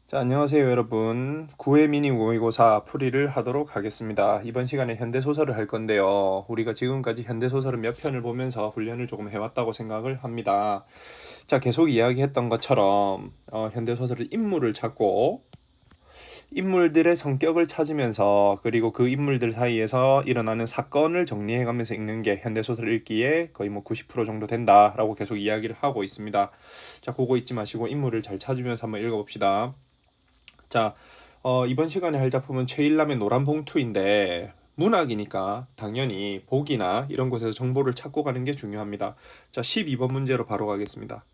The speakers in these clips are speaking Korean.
자, 안녕하세요 여러분. 9회 미니 모의고사 풀이를 하도록 하겠습니다. 이번 시간에 현대소설을 할 건데요. 우리가 지금까지 현대소설을 몇 편을 보면서 훈련을 조금 해왔다고 생각을 합니다. 자, 계속 이야기했던 것처럼 현대소설은 인물을 찾고 인물들의 성격을 찾으면서 그리고 그 인물들 사이에서 일어나는 사건을 정리해가면서 읽는 게 현대소설 읽기에 거의 90% 정도 된다라고 계속 이야기를 하고 있습니다. 자, 그거 잊지 마시고 인물을 잘 찾으면서 한번 읽어봅시다. 자, 이번 시간에 할 작품은 최일남의 노란 봉투인데 문학이니까 당연히 복이나 이런 곳에서 정보를 찾고 가는 게 중요합니다. 자, 12번 문제로 바로 가겠습니다.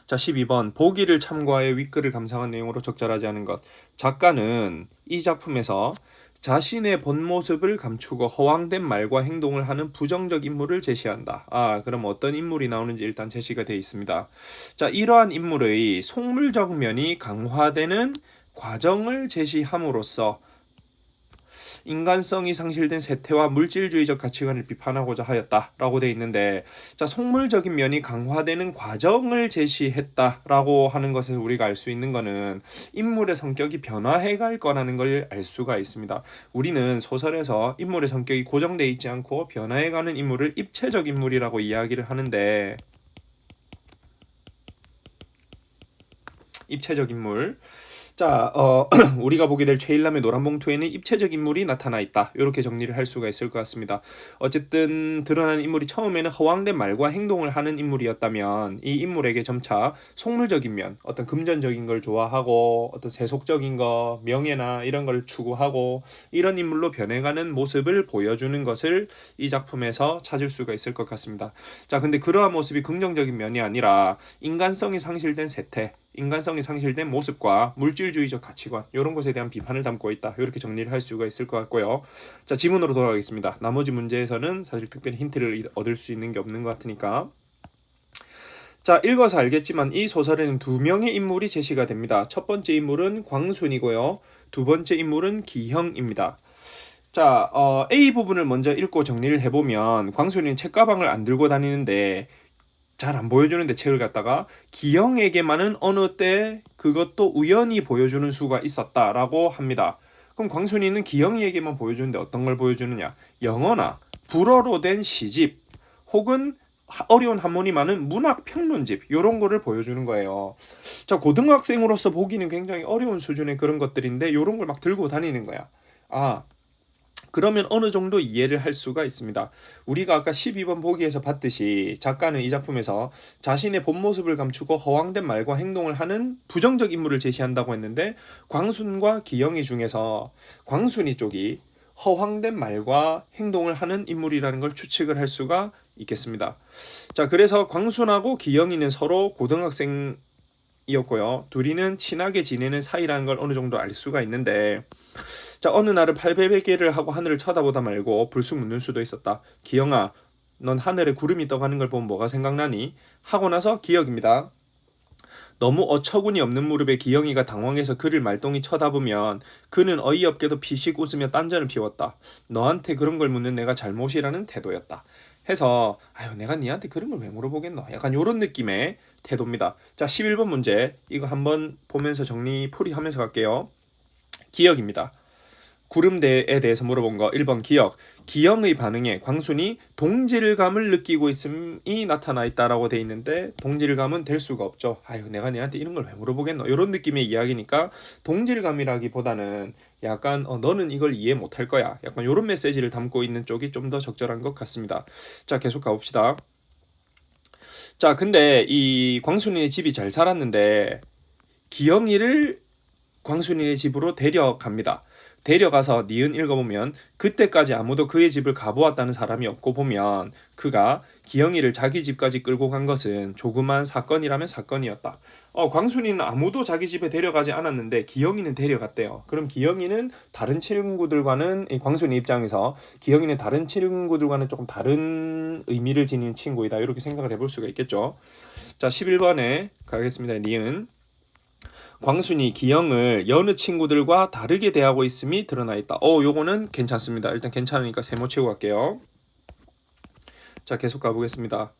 자, 12번 보기를 참고하여 윗글을 감상한 내용으로 적절하지 않은 것. 작가는 이 작품에서 자신의 본 모습을 감추고 허황된 말과 행동을 하는 부정적 인물을 제시한다. 그럼 어떤 인물이 나오는지 일단 제시가 되어 있습니다. 자, 이러한 인물의 속물적 면이 강화되는 과정을 제시함으로써 인간성이 상실된 세태와 물질주의적 가치관을 비판하고자 하였다라고 되어 있는데, 자, 속물적인 면이 강화되는 과정을 제시했다라고 하는 것에서 우리가 알 수 있는 거는 인물의 성격이 변화해 갈 거라는 걸 알 수가 있습니다. 우리는 소설에서 인물의 성격이 고정되어 있지 않고 변화해 가는 인물을 입체적 인물이라고 이야기를 하는데, 입체적 인물, 자, 우리가 보게 될 최일남의 노란 봉투에는 입체적 인물이 나타나 있다. 이렇게 정리를 할 수가 있을 것 같습니다. 어쨌든 드러나는 인물이 처음에는 허황된 말과 행동을 하는 인물이었다면 이 인물에게 점차 속물적인 면, 어떤 금전적인 걸 좋아하고 어떤 세속적인 거, 명예나 이런 걸 추구하고 이런 인물로 변해가는 모습을 보여주는 것을 이 작품에서 찾을 수가 있을 것 같습니다. 자, 근데 그러한 모습이 긍정적인 면이 아니라 인간성이 상실된 세태, 인간성이 상실된 모습과 물질주의적 가치관, 이런 것에 대한 비판을 담고 있다. 이렇게 정리를 할 수가 있을 것 같고요. 자, 지문으로 돌아가겠습니다. 나머지 문제에서는 사실 특별히 힌트를 얻을 수 있는 게 없는 것 같으니까. 자, 읽어서 알겠지만 이 소설에는 두 명의 인물이 제시가 됩니다. 첫 번째 인물은 광순이고요. 두 번째 인물은 기형입니다. 자, A 부분을 먼저 읽고 정리를 해보면 광순이는 책가방을 안 들고 다니는데 잘 안 보여주는데 책을 갖다가 기영에게만은 어느 때 그것도 우연히 보여주는 수가 있었다라고 합니다. 그럼 광순이는 기영이에게만 보여주는데 어떤 걸 보여주느냐? 영어나 불어로 된 시집 혹은 어려운 한문이 많은 문학 평론집, 이런 거를 보여주는 거예요. 자, 고등학생으로서 보기는 굉장히 어려운 수준의 그런 것들인데 이런 걸 막 들고 다니는 거야. 그러면 어느 정도 이해를 할 수가 있습니다. 우리가 아까 12번 보기에서 봤듯이 작가는 이 작품에서 자신의 본 모습을 감추고 허황된 말과 행동을 하는 부정적 인물을 제시한다고 했는데, 광순과 기영이 중에서 광순이 쪽이 허황된 말과 행동을 하는 인물이라는 걸 추측을 할 수가 있겠습니다. 자, 그래서 광순하고 기영이는 서로 고등학생이었고요. 둘이는 친하게 지내는 사이라는 걸 어느 정도 알 수가 있는데, 자, 어느 날은 팔베개를 하고 하늘을 쳐다보다 말고 불쑥 묻는 수도 있었다. 기영아, 넌 하늘에 구름이 떠가는 걸 보면 뭐가 생각나니? 하고 나서 기억입니다. 너무 어처구니 없는 무릎에 기영이가 당황해서 그를 말똥이 쳐다보면 그는 어이없게도 피식 웃으며 딴전을 피웠다. 너한테 그런 걸 묻는 내가 잘못이라는 태도였다. 해서 내가 니한테 그런 걸 왜 물어보겠노? 약간 요런 느낌의 태도입니다. 자, 11번 문제, 이거 한번 보면서 정리 풀이하면서 갈게요. 기억입니다. 구름대에 대해서 물어본 거 1번 기억. 기영의 반응에 광순이 동질감을 느끼고 있음이 나타나 있다라고 돼 있는데 동질감은 될 수가 없죠. 내가 내한테 이런 걸 왜 물어보겠노? 이런 느낌의 이야기니까 동질감이라기보다는 약간 너는 이걸 이해 못할 거야. 약간 이런 메시지를 담고 있는 쪽이 좀 더 적절한 것 같습니다. 자, 계속 가봅시다. 자, 근데 이 광순이의 집이 잘 살았는데 기영이를 광순이의 집으로 데려갑니다. 데려가서 니은 읽어보면 그때까지 아무도 그의 집을 가보았다는 사람이 없고 보면 그가 기영이를 자기 집까지 끌고 간 것은 조그만 사건이라면 사건이었다. 광순이는 아무도 자기 집에 데려가지 않았는데 기영이는 데려갔대요. 그럼 기영이는 다른 친구들과는, 광순이 입장에서 기영이는 다른 친구들과는 조금 다른 의미를 지닌 친구이다, 이렇게 생각을 해볼 수가 있겠죠. 자, 11번에 가겠습니다. 니은. 광순이 기영을 여느 친구들과 다르게 대하고 있음이 드러나 있다. 요거는 괜찮습니다. 일단 괜찮으니까 세모 치고 갈게요. 자, 계속 가보겠습니다.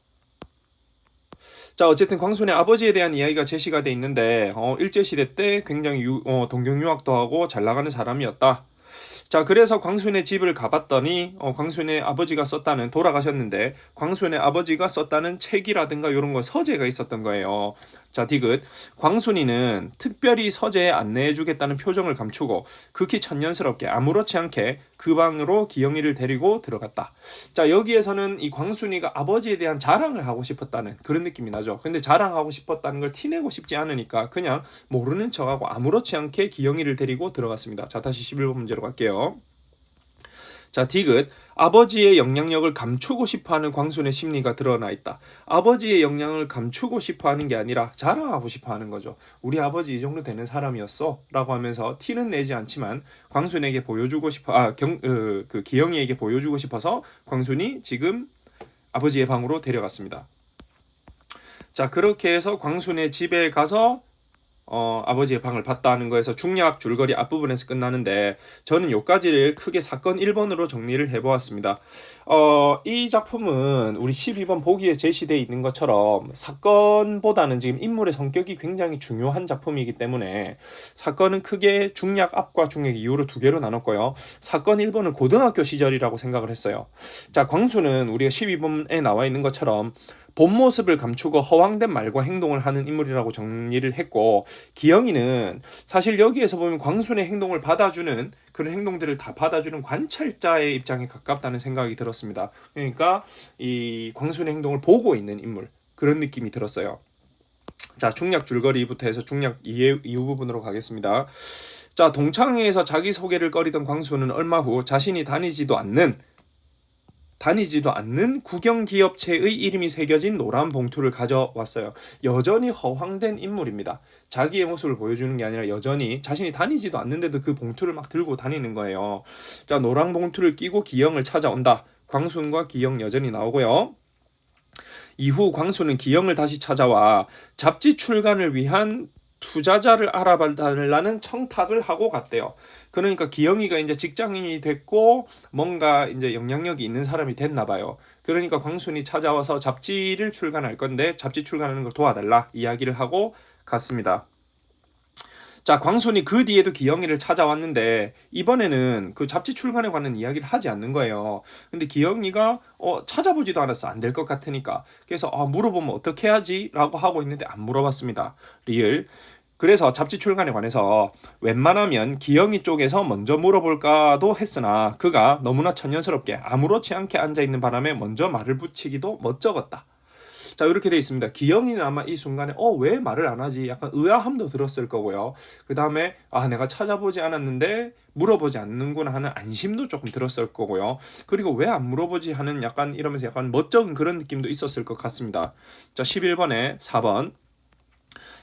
자, 어쨌든 광순의 아버지에 대한 이야기가 제시가 돼 있는데 일제시대 때 굉장히 동경 유학도 하고 잘 나가는 사람이었다. 자, 그래서 광순의 집을 가봤더니 광순의 아버지가 썼다는 돌아가셨는데 광순의 아버지가 썼다는 책이라든가 이런 거 서재가 있었던 거예요. 자, 디귿. 광순이는 특별히 서재에 안내해주겠다는 표정을 감추고 극히 천연스럽게 아무렇지 않게 그 방으로 기영이를 데리고 들어갔다. 자, 여기에서는 이 광순이가 아버지에 대한 자랑을 하고 싶었다는 그런 느낌이 나죠. 근데 자랑하고 싶었다는 걸 티내고 싶지 않으니까 그냥 모르는 척하고 아무렇지 않게 기영이를 데리고 들어갔습니다. 자, 다시 11번 문제로 갈게요. 자, 디귿. 아버지의 영향력을 감추고 싶어하는 광순의 심리가 드러나 있다. 아버지의 영향을 감추고 싶어하는 게 아니라 자랑하고 싶어하는 거죠. 우리 아버지 이 정도 되는 사람이었어 라고 하면서 티는 내지 않지만 광순에게 보여주고 싶어 그 기영이에게 보여주고 싶어서 광순이 지금 아버지의 방으로 데려갔습니다. 자, 그렇게 해서 광순의 집에 가서 아버지의 방을 봤다는 거에서 중략 줄거리 앞부분에서 끝나는데 저는 요까지를 크게 사건 1번으로 정리를 해보았습니다. 이 작품은 우리 12번 보기에 제시되어 있는 것처럼 사건보다는 지금 인물의 성격이 굉장히 중요한 작품이기 때문에 사건은 크게 중략 앞과 중략 이후로 두 개로 나눴고요. 사건 1번은 고등학교 시절이라고 생각을 했어요. 자, 광수는 우리가 12번에 나와 있는 것처럼 본 모습을 감추고 허황된 말과 행동을 하는 인물이라고 정리를 했고 기영이는 사실 여기에서 보면 광순의 행동을 받아주는 그런 행동들을 다 받아주는 관찰자의 입장에 가깝다는 생각이 들었습니다. 그러니까 이 광순의 행동을 보고 있는 인물 그런 느낌이 들었어요. 자, 중략 줄거리부터 해서 중략 이후 부분으로 가겠습니다. 자, 동창회에서 자기소개를 꺼리던 광수는 얼마 후 자신이 다니지도 않는 국영기업체의 이름이 새겨진 노란 봉투를 가져왔어요. 여전히 허황된 인물입니다. 자기의 모습을 보여주는 게 아니라 여전히 자신이 다니지도 않는데도 그 봉투를 막 들고 다니는 거예요. 자, 노란 봉투를 끼고 기영을 찾아온다. 광순과 기영 여전히 나오고요. 이후 광수는 기영을 다시 찾아와 잡지 출간을 위한 투자자를 알아달라는 청탁을 하고 갔대요. 그러니까 기영이가 이제 직장인이 됐고 뭔가 이제 영향력이 있는 사람이 됐나 봐요. 그러니까 광순이 찾아와서 잡지를 출간할 건데 잡지 출간하는 걸 도와달라 이야기를 하고 갔습니다. 자, 광순이 그 뒤에도 기영이를 찾아왔는데 이번에는 그 잡지 출간에 관한 이야기를 하지 않는 거예요. 근데 기영이가 찾아보지도 않았어. 안 될 것 같으니까. 그래서 물어보면 어떻게 하지? 라고 하고 있는데 안 물어봤습니다. 리을. 그래서 잡지 출간에 관해서 웬만하면 기영이 쪽에서 먼저 물어볼까도 했으나 그가 너무나 천연스럽게 아무렇지 않게 앉아있는 바람에 먼저 말을 붙이기도 멋쩍었다. 자, 이렇게 돼 있습니다. 기영이는 아마 이 순간에 왜 말을 안 하지? 약간 의아함도 들었을 거고요. 그 다음에 내가 찾아보지 않았는데 물어보지 않는구나 하는 안심도 조금 들었을 거고요. 그리고 왜 안 물어보지 하는 약간 이러면서 약간 멋쩍은 그런 느낌도 있었을 것 같습니다. 자, 11번에 4번.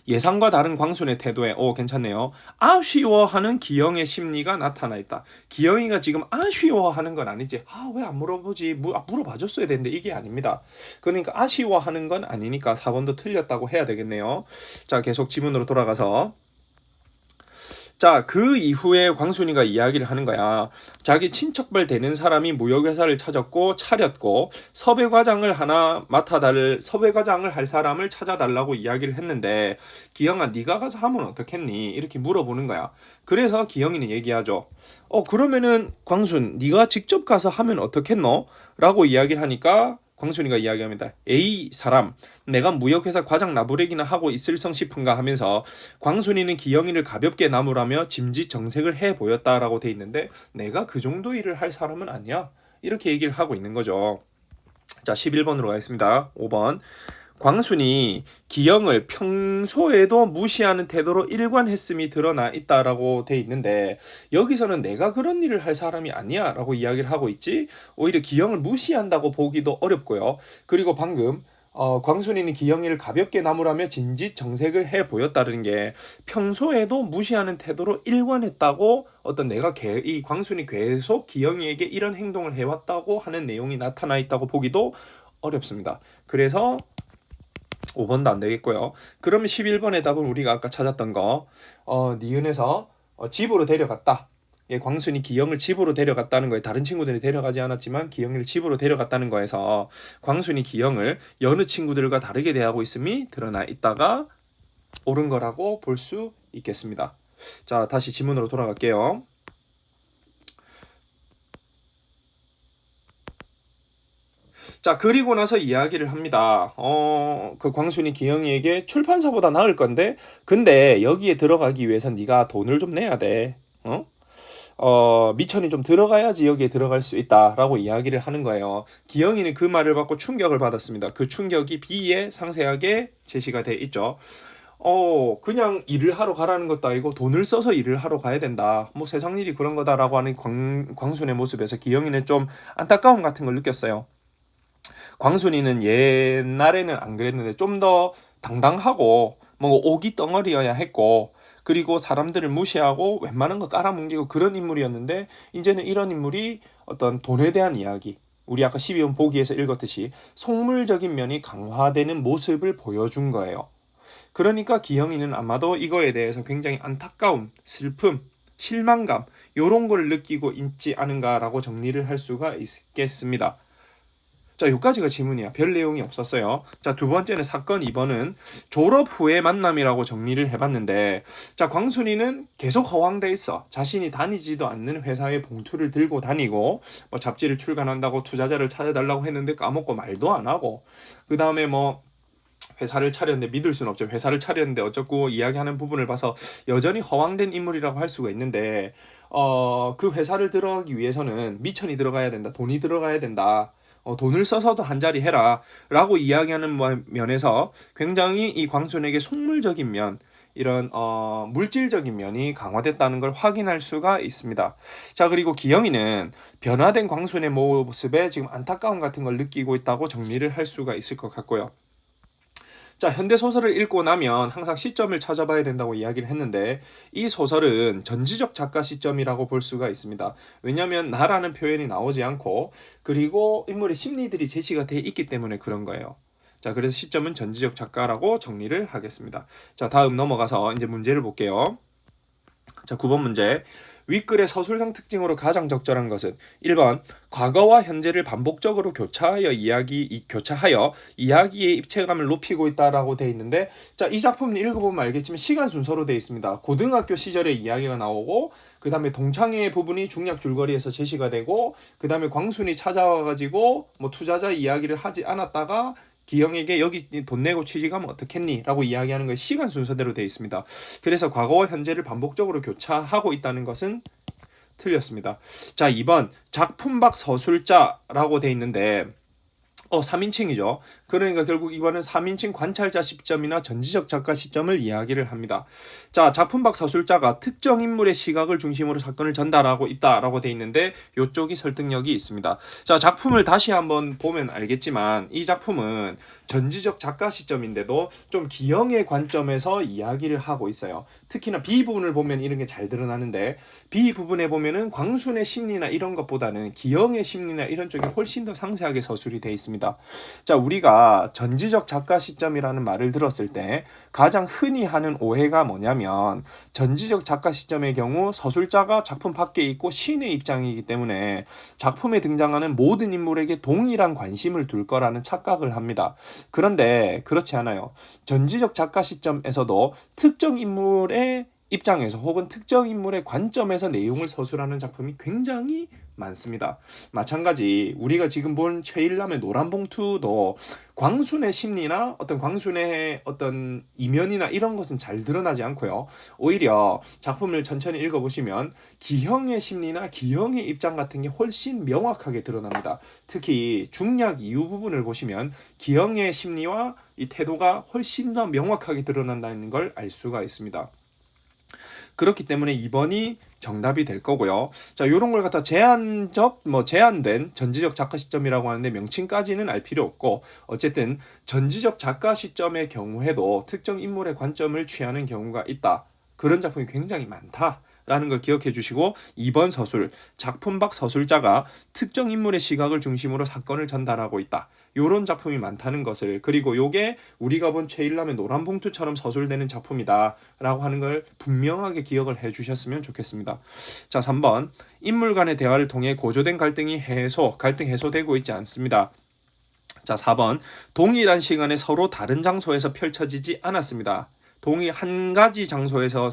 예상과 다른 광순의 태도에 괜찮네요. 아쉬워하는 기영의 심리가 나타나 있다. 기영이가 지금 아쉬워하는 건 아니지. 왜 안 물어보지? 물어봐줬어야 되는데 이게 아닙니다. 그러니까 아쉬워하는 건 아니니까 4번도 틀렸다고 해야 되겠네요. 자, 계속 지문으로 돌아가서 자, 그 이후에 광순이가 이야기를 하는 거야. 자기 친척발 되는 사람이 무역회사를 차렸고 섭외과장을 할 사람을 찾아달라고 이야기를 했는데 기영아 네가 가서 하면 어떻겠니? 이렇게 물어보는 거야. 그래서 기영이는 얘기하죠. 그러면은 광순 네가 직접 가서 하면 어떻겠노? 라고 이야기를 하니까 광순이가 이야기합니다. A 사람, 내가 무역회사 과장 나부레기나 하고 있을성 싶은가 하면서 광순이는 기영이를 가볍게 나무라며 짐짓정색을 해 보였다라고 돼 있는데 내가 그 정도 일을 할 사람은 아니야. 이렇게 얘기를 하고 있는 거죠. 자, 11번으로 가겠습니다. 5번. 광순이 기영을 평소에도 무시하는 태도로 일관했음이 드러나 있다라고 돼 있는데 여기서는 내가 그런 일을 할 사람이 아니야 라고 이야기를 하고 있지 오히려 기영을 무시한다고 보기도 어렵고요. 그리고 방금 광순이는 기영이를 가볍게 나무라며 진짓정색을 해 보였다는 게 평소에도 무시하는 태도로 일관했다고 이 광순이 계속 기영이에게 이런 행동을 해왔다고 하는 내용이 나타나 있다고 보기도 어렵습니다. 그래서 5번도 안 되겠고요. 그러면 11번의 답은 우리가 아까 찾았던 거 니은에서 집으로 데려갔다. 광순이 기영을 집으로 데려갔다는 거에 다른 친구들이 데려가지 않았지만 기영이를 집으로 데려갔다는 거에서 광순이 기영을 여느 친구들과 다르게 대하고 있음이 드러나 있다가 옳은 거라고 볼 수 있겠습니다. 자, 다시 지문으로 돌아갈게요. 자, 그리고 나서 이야기를 합니다. 그 광순이 기영이에게 출판사보다 나을 건데, 근데 여기에 들어가기 위해선 네가 돈을 좀 내야 돼. 미천이 좀 들어가야지 여기에 들어갈 수 있다라고 이야기를 하는 거예요. 기영이는 그 말을 받고 충격을 받았습니다. 그 충격이 B에 상세하게 제시가 돼 있죠. 그냥 일을 하러 가라는 것도 아니고 돈을 써서 일을 하러 가야 된다. 뭐 세상 일이 그런 거다라고 하는 광순의 모습에서 기영이는 좀 안타까움 같은 걸 느꼈어요. 광순이는 옛날에는 안 그랬는데 좀 더 당당하고 뭐 오기 덩어리여야 했고, 그리고 사람들을 무시하고 웬만한 거 깔아뭉개고 그런 인물이었는데, 이제는 이런 인물이 어떤 돈에 대한 이야기, 우리 아까 12번 보기에서 읽었듯이 속물적인 면이 강화되는 모습을 보여준 거예요. 그러니까 기영이는 아마도 이거에 대해서 굉장히 안타까움, 슬픔, 실망감 요런 걸 느끼고 있지 않은가라고 정리를 할 수가 있겠습니다. 자, 여기까지가 지문이야. 별 내용이 없었어요. 자, 두 번째는 사건 2번은 졸업 후의 만남이라고 정리를 해봤는데, 자, 광순이는 계속 허황돼 있어. 자신이 다니지도 않는 회사의 봉투를 들고 다니고, 뭐 잡지를 출간한다고 투자자를 찾아달라고 했는데 까먹고 말도 안 하고, 그 다음에 뭐 회사를 차렸는데 믿을 수는 없죠. 회사를 차렸는데 어쩌고 이야기하는 부분을 봐서 여전히 허황된 인물이라고 할 수가 있는데, 그 회사를 들어가기 위해서는 미천이 들어가야 된다. 돈이 들어가야 된다. 돈을 써서도 한 자리 해라 라고 이야기하는 면에서 굉장히 이 광순에게 속물적인 면, 이런 물질적인 면이 강화됐다는 걸 확인할 수가 있습니다. 자, 그리고 기영이는 변화된 광순의 모습에 지금 안타까움 같은 걸 느끼고 있다고 정리를 할 수가 있을 것 같고요. 자, 현대소설을 읽고 나면 항상 시점을 찾아봐야 된다고 이야기를 했는데, 이 소설은 전지적 작가 시점이라고 볼 수가 있습니다. 왜냐하면 나라는 표현이 나오지 않고, 그리고 인물의 심리들이 제시가 돼 있기 때문에 그런 거예요. 자, 그래서 시점은 전지적 작가라고 정리를 하겠습니다. 자, 다음 넘어가서 이제 문제를 볼게요. 자, 9번 문제. 윗글의 서술상 특징으로 가장 적절한 것은 1번 과거와 현재를 반복적으로 교차하여 이야기의 입체감을 높이고 있다라고 돼 있는데, 자, 이 작품을 읽어보면 알겠지만 시간 순서로 돼 있습니다. 고등학교 시절의 이야기가 나오고, 그 다음에 동창회 부분이 중략 줄거리에서 제시가 되고, 그 다음에 광순이 찾아와가지고 뭐 투자자 이야기를 하지 않았다가 기영에게 여기 돈 내고 취직하면 어떻겠니? 라고 이야기하는 것이 시간 순서대로 되어 있습니다. 그래서 과거와 현재를 반복적으로 교차하고 있다는 것은 틀렸습니다. 자, 2번 작품박 서술자라고 되어 있는데 3인칭이죠. 그러니까 결국 이번은 3인칭 관찰자 시점이나 전지적 작가 시점을 이야기를 합니다. 자, 작품박 서술자가 특정 인물의 시각을 중심으로 사건을 전달하고 있다라고 돼 있는데 이쪽이 설득력이 있습니다. 자, 작품을 다시 한번 보면 알겠지만 이 작품은 전지적 작가 시점인데도 좀 기영의 관점에서 이야기를 하고 있어요. 특히나 B 부분을 보면 이런 게 잘 드러나는데, B 부분에 보면은 광순의 심리나 이런 것보다는 기영의 심리나 이런 쪽이 훨씬 더 상세하게 서술이 돼 있습니다. 자, 우리가 전지적 작가 시점이라는 말을 들었을 때 가장 흔히 하는 오해가 뭐냐면, 전지적 작가 시점의 경우 서술자가 작품 밖에 있고 시인의 입장이기 때문에 작품에 등장하는 모든 인물에게 동일한 관심을 둘 거라는 착각을 합니다. 그런데 그렇지 않아요. 전지적 작가 시점에서도 특정 인물의 입장에서 혹은 특정 인물의 관점에서 내용을 서술하는 작품이 굉장히 많습니다. 마찬가지 우리가 지금 본 최일남의 노란봉투도 광순의 심리나 어떤 광순의 어떤 이면이나 이런 것은 잘 드러나지 않고요. 오히려 작품을 천천히 읽어보시면 기형의 심리나 기형의 입장 같은 게 훨씬 명확하게 드러납니다. 특히 중략 이후 부분을 보시면 기형의 심리와 이 태도가 훨씬 더 명확하게 드러난다는 걸 알 수가 있습니다. 그렇기 때문에 2번이 정답이 될 거고요. 자, 요런 걸 갖다 제한된 전지적 작가 시점이라고 하는데 명칭까지는 알 필요 없고, 어쨌든 전지적 작가 시점의 경우에도 특정 인물의 관점을 취하는 경우가 있다. 그런 작품이 굉장히 많다 라는 걸 기억해 주시고 2번 서술, 작품 밖 서술자가 특정 인물의 시각을 중심으로 사건을 전달하고 있다. 요런 작품이 많다는 것을, 그리고 요게 우리가 본 최일남의 노란봉투처럼 서술되는 작품이다 라고 하는 걸 분명하게 기억을 해 주셨으면 좋겠습니다. 자, 3번 인물 간의 대화를 통해 고조된 갈등 해소되고 있지 않습니다. 자, 4번 동일한 시간에 서로 다른 장소에서 펼쳐지지 않았습니다. 한 가지 장소에서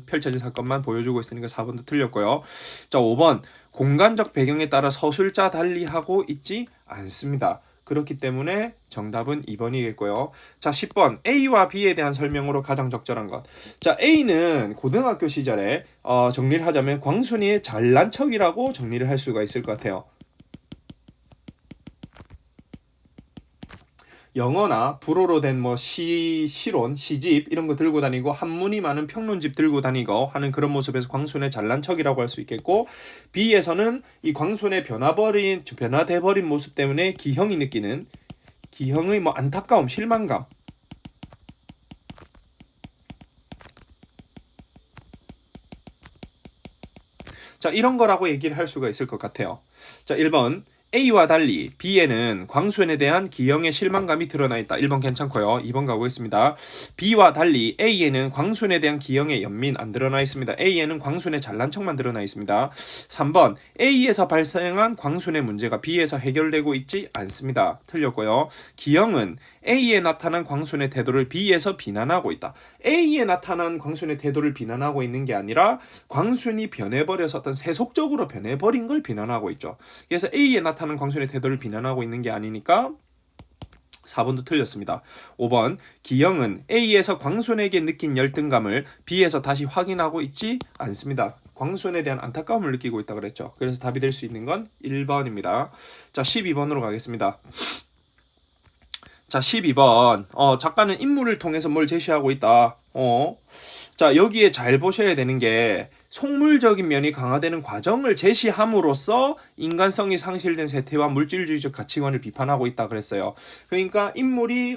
펼쳐진 사건만 보여주고 있으니까 4번도 틀렸고요. 자, 5번 공간적 배경에 따라 서술자 달리하고 있지 않습니다. 그렇기 때문에 정답은 2번이겠고요. 자, 10번 A와 B에 대한 설명으로 가장 적절한 것. 자, A는 고등학교 시절에 정리를 하자면 광순이의 잘난 척이라고 정리를 할 수가 있을 것 같아요. 영어나 불어로 된 시론, 시집 이런 거 들고 다니고 한문이 많은 평론집 들고 다니고 하는 그런 모습에서 광순의 잘난 척이라고 할 수 있겠고, B에서는 이 광순의 변화돼 버린 모습 때문에 기형이 느끼는 기형의 안타까움, 실망감. 자, 이런 거라고 얘기를 할 수가 있을 것 같아요. 자, 1번 A와 달리 B에는 광순에 대한 기형의 실망감이 드러나 있다. 1번 괜찮고요. 2번 가보겠습니다. B와 달리 A에는 광순에 대한 기형의 연민 안 드러나 있습니다. A에는 광순의 잘난 척만 드러나 있습니다. 3번 A에서 발생한 광순의 문제가 B에서 해결되고 있지 않습니다. 틀렸고요. 기형은 A에 나타난 광순의 태도를 B에서 비난하고 있다. A에 나타난 광순의 태도를 비난하고 있는 게 아니라 광순이 변해버려서 어떤 세속적으로 변해버린 걸 비난하고 있죠. 그래서 A에 나타난 광순의 태도를 비난하고 있는 게 아니니까 4번도 틀렸습니다. 5번 기형은 A에서 광순에게 느낀 열등감을 B에서 다시 확인하고 있지 않습니다. 광순에 대한 안타까움을 느끼고 있다 그랬죠. 그래서 답이 될 수 있는 건 1번입니다. 자, 12번으로 가겠습니다. 자, 12번. 작가는 인물을 통해서 뭘 제시하고 있다. 자, 여기에 잘 보셔야 되는 게 속물적인 면이 강화되는 과정을 제시함으로써 인간성이 상실된 세태와 물질주의적 가치관을 비판하고 있다 그랬어요. 그러니까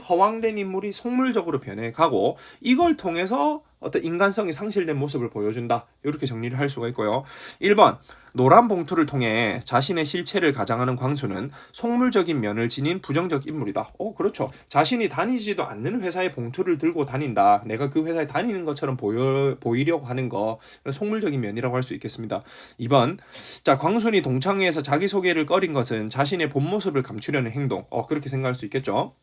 허황된 인물이 속물적으로 변해가고 이걸 통해서 어떤 인간성이 상실된 모습을 보여준다. 이렇게 정리를 할 수가 있고요. 1번 노란 봉투를 통해 자신의 실체를 가장하는 광수는 속물적인 면을 지닌 부정적 인물이다. 그렇죠. 자신이 다니지도 않는 회사의 봉투를 들고 다닌다. 내가 그 회사에 다니는 것처럼 보이려고 하는 거, 속물적인 면이라고 할 수 있겠습니다. 2번 자, 광순이 동창회에서 자기소개를 꺼린 것은 자신의 본 모습을 감추려는 행동. 그렇게 생각할 수 있겠죠.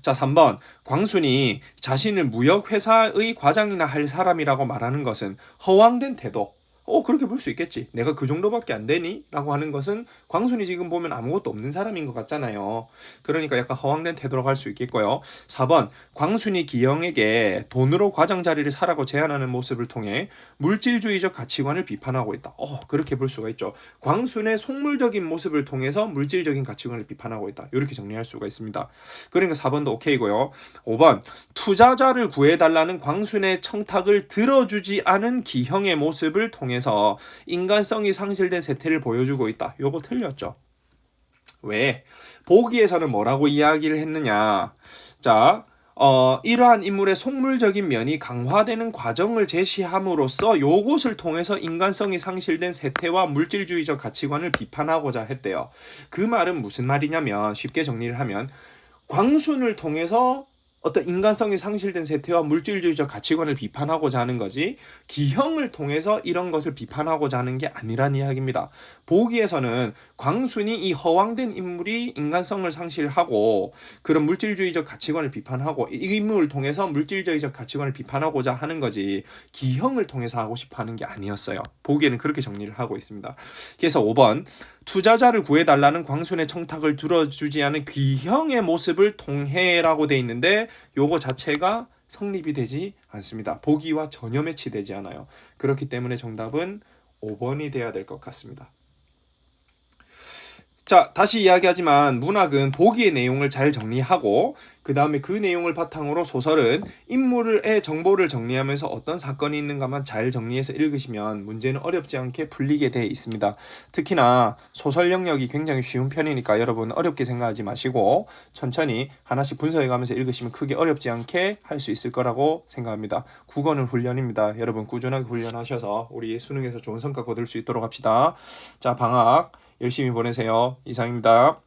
자, 3번 광순이 자신을 무역회사의 과장이나 할 사람이라고 말하는 것은 허황된 태도. 그렇게 볼 수 있겠지. 내가 그 정도밖에 안 되니? 라고 하는 것은 광순이 지금 보면 아무것도 없는 사람인 것 같잖아요. 그러니까 약간 허황된 태도라고 할 수 있겠고요. 4번 광순이 기영에게 돈으로 과장 자리를 사라고 제안하는 모습을 통해 물질주의적 가치관을 비판하고 있다. 그렇게 볼 수가 있죠. 광순의 속물적인 모습을 통해서 물질적인 가치관을 비판하고 있다. 이렇게 정리할 수가 있습니다. 그러니까 4번도 오케이고요. 5번 투자자를 구해달라는 광순의 청탁을 들어주지 않은 기형의 모습을 통해 에서 인간성이 상실된 세태를 보여주고 있다. 요거 틀렸죠. 왜? 보기에서는 뭐라고 이야기를 했느냐. 자, 이러한 인물의 속물적인 면이 강화되는 과정을 제시함으로써 요것을 통해서 인간성이 상실된 세태와 물질주의적 가치관을 비판하고자 했대요. 그 말은 무슨 말이냐면 쉽게 정리를 하면 광순을 통해서 어떤 인간성이 상실된 세태와 물질주의적 가치관을 비판하고자 하는 거지, 기형을 통해서 이런 것을 비판하고자 하는 게 아니란 이야기입니다. 보기에서는 광순이 이 허황된 인물이 인간성을 상실하고 그런 물질주의적 가치관을 비판하고 이 인물을 통해서 물질주의적 가치관을 비판하고자 하는 거지, 기형을 통해서 하고 싶어 하는 게 아니었어요. 보기에는 그렇게 정리를 하고 있습니다. 그래서 5번 투자자를 구해달라는 광순의 청탁을 들어주지 않은 귀형의 모습을 통해라고 돼 있는데 요거 자체가 성립이 되지 않습니다. 보기와 전혀 매치되지 않아요. 그렇기 때문에 정답은 5번이 돼야 될 것 같습니다. 자, 다시 이야기하지만 문학은 보기의 내용을 잘 정리하고 그 다음에 그 내용을 바탕으로 소설은 인물의 정보를 정리하면서 어떤 사건이 있는가만 잘 정리해서 읽으시면 문제는 어렵지 않게 풀리게 돼 있습니다. 특히나 소설 영역이 굉장히 쉬운 편이니까 여러분 어렵게 생각하지 마시고 천천히 하나씩 분석해 가면서 읽으시면 크게 어렵지 않게 할 수 있을 거라고 생각합니다. 국어는 훈련입니다. 여러분 꾸준하게 훈련하셔서 우리 수능에서 좋은 성과 거둘 수 있도록 합시다. 자, 방학 열심히 보내세요. 이상입니다.